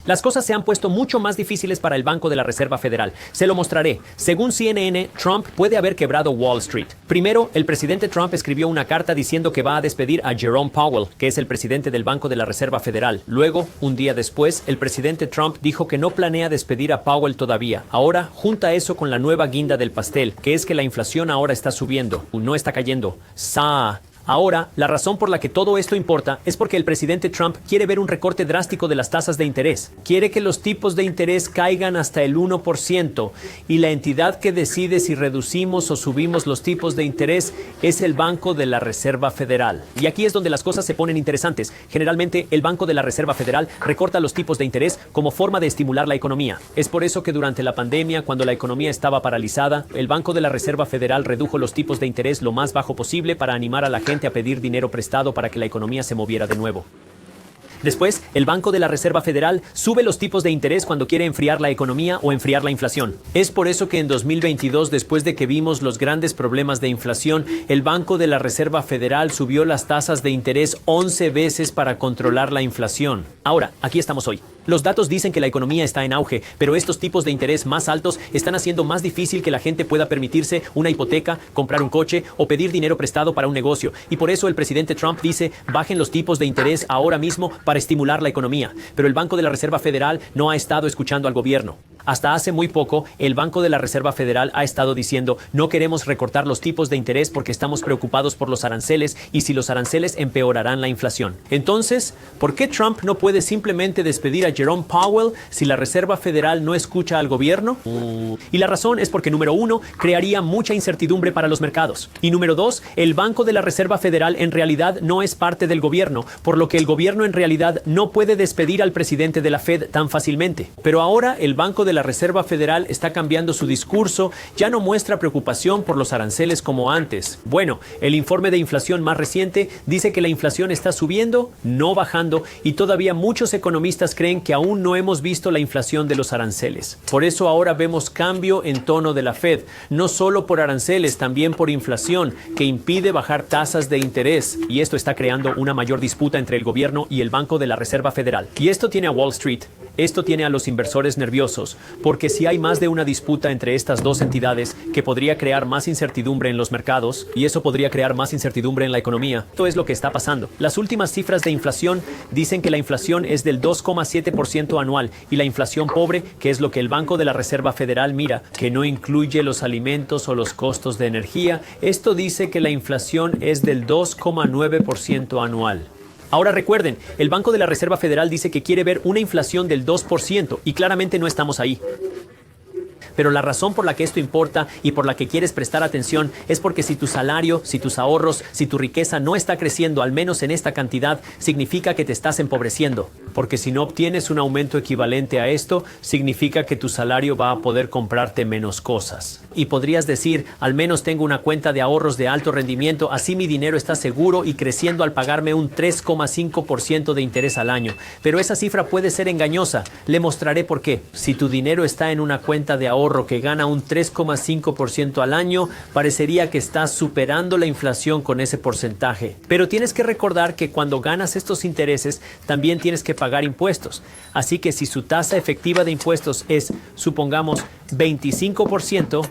Las cosas se han puesto mucho más difíciles para el Banco de la Reserva Federal. Se lo mostraré. Según CNN, Trump puede haber quebrado Wall Street. Primero, el presidente Trump escribió una carta diciendo que va a despedir a Jerome Powell, que es el presidente del Banco de la Reserva Federal. Luego, un día después, el presidente Trump dijo que no planea despedir a Powell todavía. Ahora, junta eso con la nueva guinda del pastel, que es que la inflación ahora está subiendo, no está cayendo. Ahora, la razón por la que todo esto importa es porque el presidente Trump quiere ver un recorte drástico de las tasas de interés. Quiere que los tipos de interés caigan hasta el 1% y la entidad que decide si reducimos o subimos los tipos de interés es el Banco de la Reserva Federal. Y aquí es donde las cosas se ponen interesantes. Generalmente, el Banco de la Reserva Federal recorta los tipos de interés como forma de estimular la economía. Es por eso que durante la pandemia, cuando la economía estaba paralizada, el Banco de la Reserva Federal redujo los tipos de interés lo más bajo posible para animar a la gente a pedir dinero prestado para que la economía se moviera de nuevo. Después, el Banco de la Reserva Federal sube los tipos de interés cuando quiere enfriar la economía o enfriar la inflación. Es por eso que en 2022, después de que vimos los grandes problemas de inflación, el Banco de la Reserva Federal subió las tasas de interés 11 veces para controlar la inflación. Ahora, aquí estamos hoy. Los datos dicen que la economía está en auge, pero estos tipos de interés más altos están haciendo más difícil que la gente pueda permitirse una hipoteca, comprar un coche o pedir dinero prestado para un negocio. Y por eso el presidente Trump dice, bajen los tipos de interés ahora mismo para estimular la economía. Pero el Banco de la Reserva Federal no ha estado escuchando al gobierno. Hasta hace muy poco, el Banco de la Reserva Federal ha estado diciendo, no queremos recortar los tipos de interés porque estamos preocupados por los aranceles y si los aranceles empeorarán la inflación. Entonces, ¿por qué Trump no puede simplemente despedir a Jerome Powell si la Reserva Federal no escucha al gobierno? Y la razón es porque, número uno, crearía mucha incertidumbre para los mercados. Y número dos, el Banco de la Reserva Federal en realidad no es parte del gobierno, por lo que el gobierno en realidad no puede despedir al presidente de la Fed tan fácilmente. Pero ahora el Banco de la Reserva Federal está cambiando su discurso, ya no muestra preocupación por los aranceles como antes. Bueno, el informe de inflación más reciente dice que la inflación está subiendo, no bajando, y todavía muchos economistas creen que aún no hemos visto la inflación de los aranceles. Por eso ahora vemos cambio en tono de la Fed, no solo por aranceles, también por inflación, que impide bajar tasas de interés, y esto está creando una mayor disputa entre el gobierno y el Banco de la Reserva Federal. Y esto tiene a Wall Street, esto tiene a los inversores nerviosos, porque si hay más de una disputa entre estas dos entidades que podría crear más incertidumbre en los mercados, y eso podría crear más incertidumbre en la economía. Esto es lo que está pasando. Las últimas cifras de inflación dicen que la inflación es del 2,7% anual y la inflación pobre, que es lo que el Banco de la Reserva Federal mira, que no incluye los alimentos o los costos de energía, esto dice que la inflación es del 2,9% anual. Ahora recuerden, el Banco de la Reserva Federal dice que quiere ver una inflación del 2% y claramente no estamos ahí. Pero la razón por la que esto importa y por la que quieres prestar atención es porque si tu salario, si tus ahorros, si tu riqueza no está creciendo al menos en esta cantidad, significa que te estás empobreciendo. Porque si no obtienes un aumento equivalente a esto, significa que tu salario va a poder comprarte menos cosas. Y podrías decir, al menos tengo una cuenta de ahorros de alto rendimiento, así mi dinero está seguro y creciendo al pagarme un 3,5% de interés al año. Pero esa cifra puede ser engañosa. Le mostraré por qué. Si tu dinero está en una cuenta de ahorro que gana un 3,5% al año, parecería que estás superando la inflación con ese porcentaje. Pero tienes que recordar que cuando ganas estos intereses, también tienes que pagar impuestos. Así que si su tasa efectiva de impuestos es, supongamos, 25%,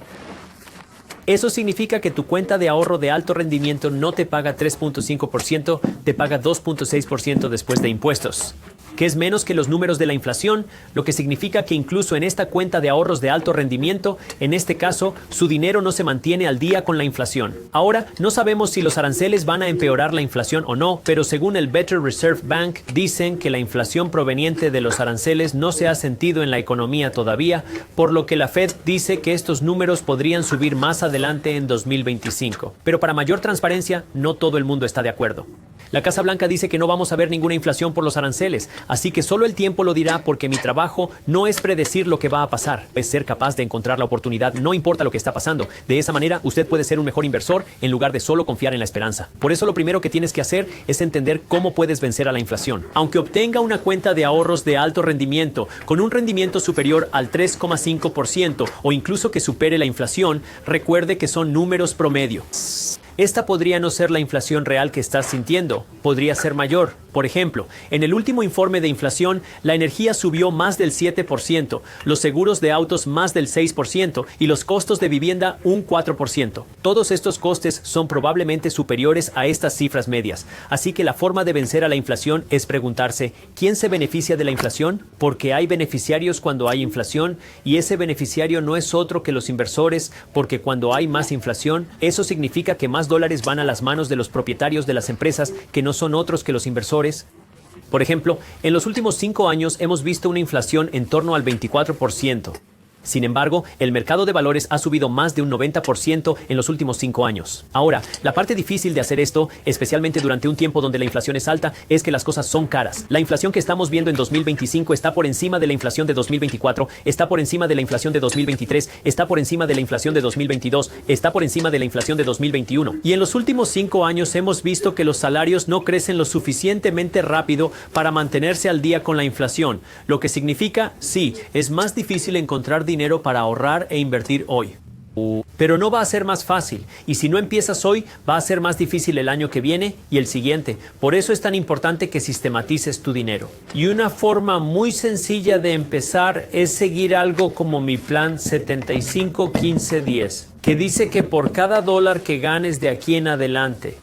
eso significa que tu cuenta de ahorro de alto rendimiento no te paga 3,5%, te paga 2,6% después de impuestos, que es menos que los números de la inflación, lo que significa que incluso en esta cuenta de ahorros de alto rendimiento, en este caso, su dinero no se mantiene al día con la inflación. Ahora, no sabemos si los aranceles van a empeorar la inflación o no, pero según el Better Reserve Bank, dicen que la inflación proveniente de los aranceles no se ha sentido en la economía todavía, por lo que la Fed dice que estos números podrían subir más adelante en 2025. Pero para mayor transparencia, no todo el mundo está de acuerdo. La Casa Blanca dice que no vamos a ver ninguna inflación por los aranceles, así que solo el tiempo lo dirá porque mi trabajo no es predecir lo que va a pasar, es ser capaz de encontrar la oportunidad, no importa lo que está pasando. De esa manera, usted puede ser un mejor inversor en lugar de solo confiar en la esperanza. Por eso lo primero que tienes que hacer es entender cómo puedes vencer a la inflación. Aunque obtenga una cuenta de ahorros de alto rendimiento, con un rendimiento superior al 3,5% o incluso que supere la inflación, recuerde que son números promedio. Esta podría no ser la inflación real que estás sintiendo, podría ser mayor. Por ejemplo, en el último informe de inflación, la energía subió más del 7%, los seguros de autos más del 6% y los costos de vivienda un 4%. Todos estos costes son probablemente superiores a estas cifras medias. Así que la forma de vencer a la inflación es preguntarse, ¿quién se beneficia de la inflación? Porque hay beneficiarios cuando hay inflación y ese beneficiario no es otro que los inversores, porque cuando hay más inflación, eso significa que más dólares van a las manos de los propietarios de las empresas que no son otros que los inversores. Por ejemplo, en los últimos 5 años hemos visto una inflación en torno al 24%. Sin embargo, el mercado de valores ha subido más de un 90% en los últimos 5 años. Ahora, la parte difícil de hacer esto, especialmente durante un tiempo donde la inflación es alta, es que las cosas son caras. La inflación que estamos viendo en 2025 está por encima de la inflación de 2024, está por encima de la inflación de 2023, está por encima de la inflación de 2022, está por encima de la inflación de 2021. Y en los últimos 5 años hemos visto que los salarios no crecen lo suficientemente rápido para mantenerse al día con la inflación, lo que significa, sí, es más difícil encontrar dinero para ahorrar e invertir hoy. Pero no va a ser más fácil, y si no empiezas hoy, va a ser más difícil el año que viene y el siguiente. Por eso es tan importante que sistematices tu dinero. Y una forma muy sencilla de empezar es seguir algo como mi plan 75-15-10, que dice que por cada dólar que ganes de aquí en adelante,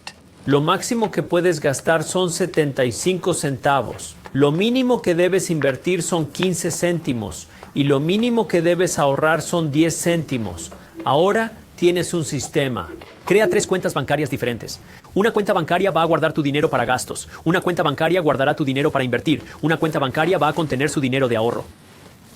lo máximo que puedes gastar son 75 centavos. Lo mínimo que debes invertir son 15 céntimos. Y lo mínimo que debes ahorrar son 10 céntimos. Ahora tienes un sistema. Crea 3 cuentas bancarias diferentes. Una cuenta bancaria va a guardar tu dinero para gastos. Una cuenta bancaria guardará tu dinero para invertir. Una cuenta bancaria va a contener su dinero de ahorro.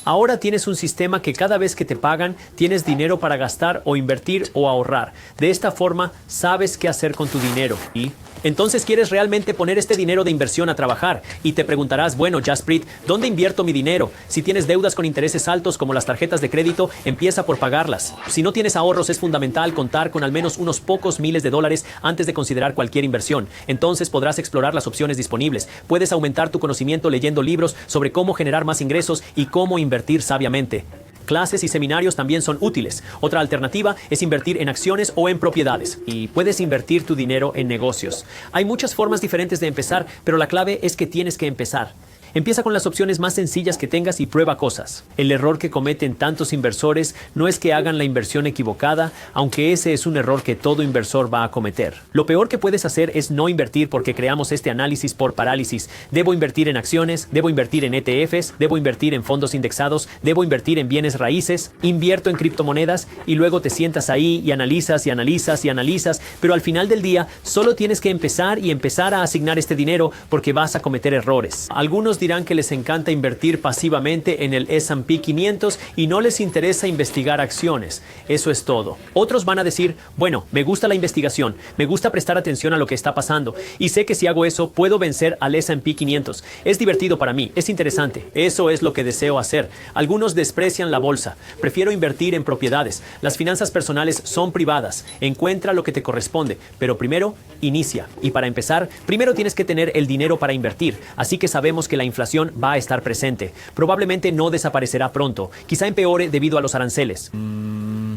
Ahora tienes un sistema que cada vez que te pagan, tienes dinero para gastar o invertir o ahorrar. De esta forma, sabes qué hacer con tu dinero. Y entonces quieres realmente poner este dinero de inversión a trabajar y te preguntarás, bueno, Jaspreet, ¿dónde invierto mi dinero? Si tienes deudas con intereses altos como las tarjetas de crédito, empieza por pagarlas. Si no tienes ahorros, es fundamental contar con al menos unos pocos miles de dólares antes de considerar cualquier inversión. Entonces podrás explorar las opciones disponibles. Puedes aumentar tu conocimiento leyendo libros sobre cómo generar más ingresos y cómo invertir sabiamente. Clases y seminarios también son útiles. Otra alternativa es invertir en acciones o en propiedades. Y puedes invertir tu dinero en negocios. Hay muchas formas diferentes de empezar, pero la clave es que tienes que empezar. Empieza con las opciones más sencillas que tengas y prueba cosas. El error que cometen tantos inversores no es que hagan la inversión equivocada, aunque ese es un error que todo inversor va a cometer. Lo peor que puedes hacer es no invertir porque creamos este análisis por parálisis. Debo invertir en acciones, debo invertir en ETFs, debo invertir en fondos indexados, debo invertir en bienes raíces, invierto en criptomonedas y luego te sientas ahí y analizas y analizas y analizas, pero al final del día solo tienes que empezar a asignar este dinero porque vas a cometer errores. Algunos dirán que les encanta invertir pasivamente en el S&P 500 y no les interesa investigar acciones. Eso es todo. Otros van a decir, bueno, me gusta la investigación, me gusta prestar atención a lo que está pasando y sé que si hago eso puedo vencer al S&P 500. Es divertido para mí, es interesante. Eso es lo que deseo hacer. Algunos desprecian la bolsa. Prefiero invertir en propiedades. Las finanzas personales son privadas. Encuentra lo que te corresponde, pero primero inicia. Y para empezar, primero tienes que tener el dinero para invertir. Así que sabemos que la inflación va a estar presente. Probablemente no desaparecerá pronto. Quizá empeore debido a los aranceles.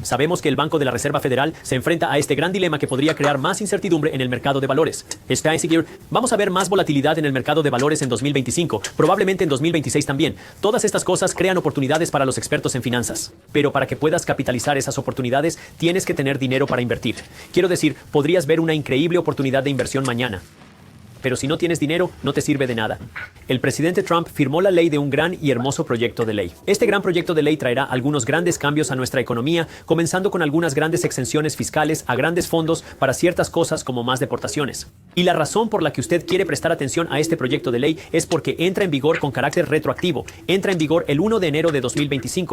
Sabemos que el Banco de la Reserva Federal se enfrenta a este gran dilema que podría crear más incertidumbre en el mercado de valores. Vamos a ver más volatilidad en el mercado de valores en 2025, probablemente en 2026 también. Todas estas cosas crean oportunidades para los expertos en finanzas. Pero para que puedas capitalizar esas oportunidades, tienes que tener dinero para invertir. Quiero decir, podrías ver una increíble oportunidad de inversión mañana. Pero si no tienes dinero, no te sirve de nada. El presidente Trump firmó la ley de un gran y hermoso proyecto de ley. Este gran proyecto de ley traerá algunos grandes cambios a nuestra economía, comenzando con algunas grandes exenciones fiscales a grandes fondos para ciertas cosas como más deportaciones. Y la razón por la que usted quiere prestar atención a este proyecto de ley es porque entra en vigor con carácter retroactivo. Entra en vigor el 1 de enero de 2025.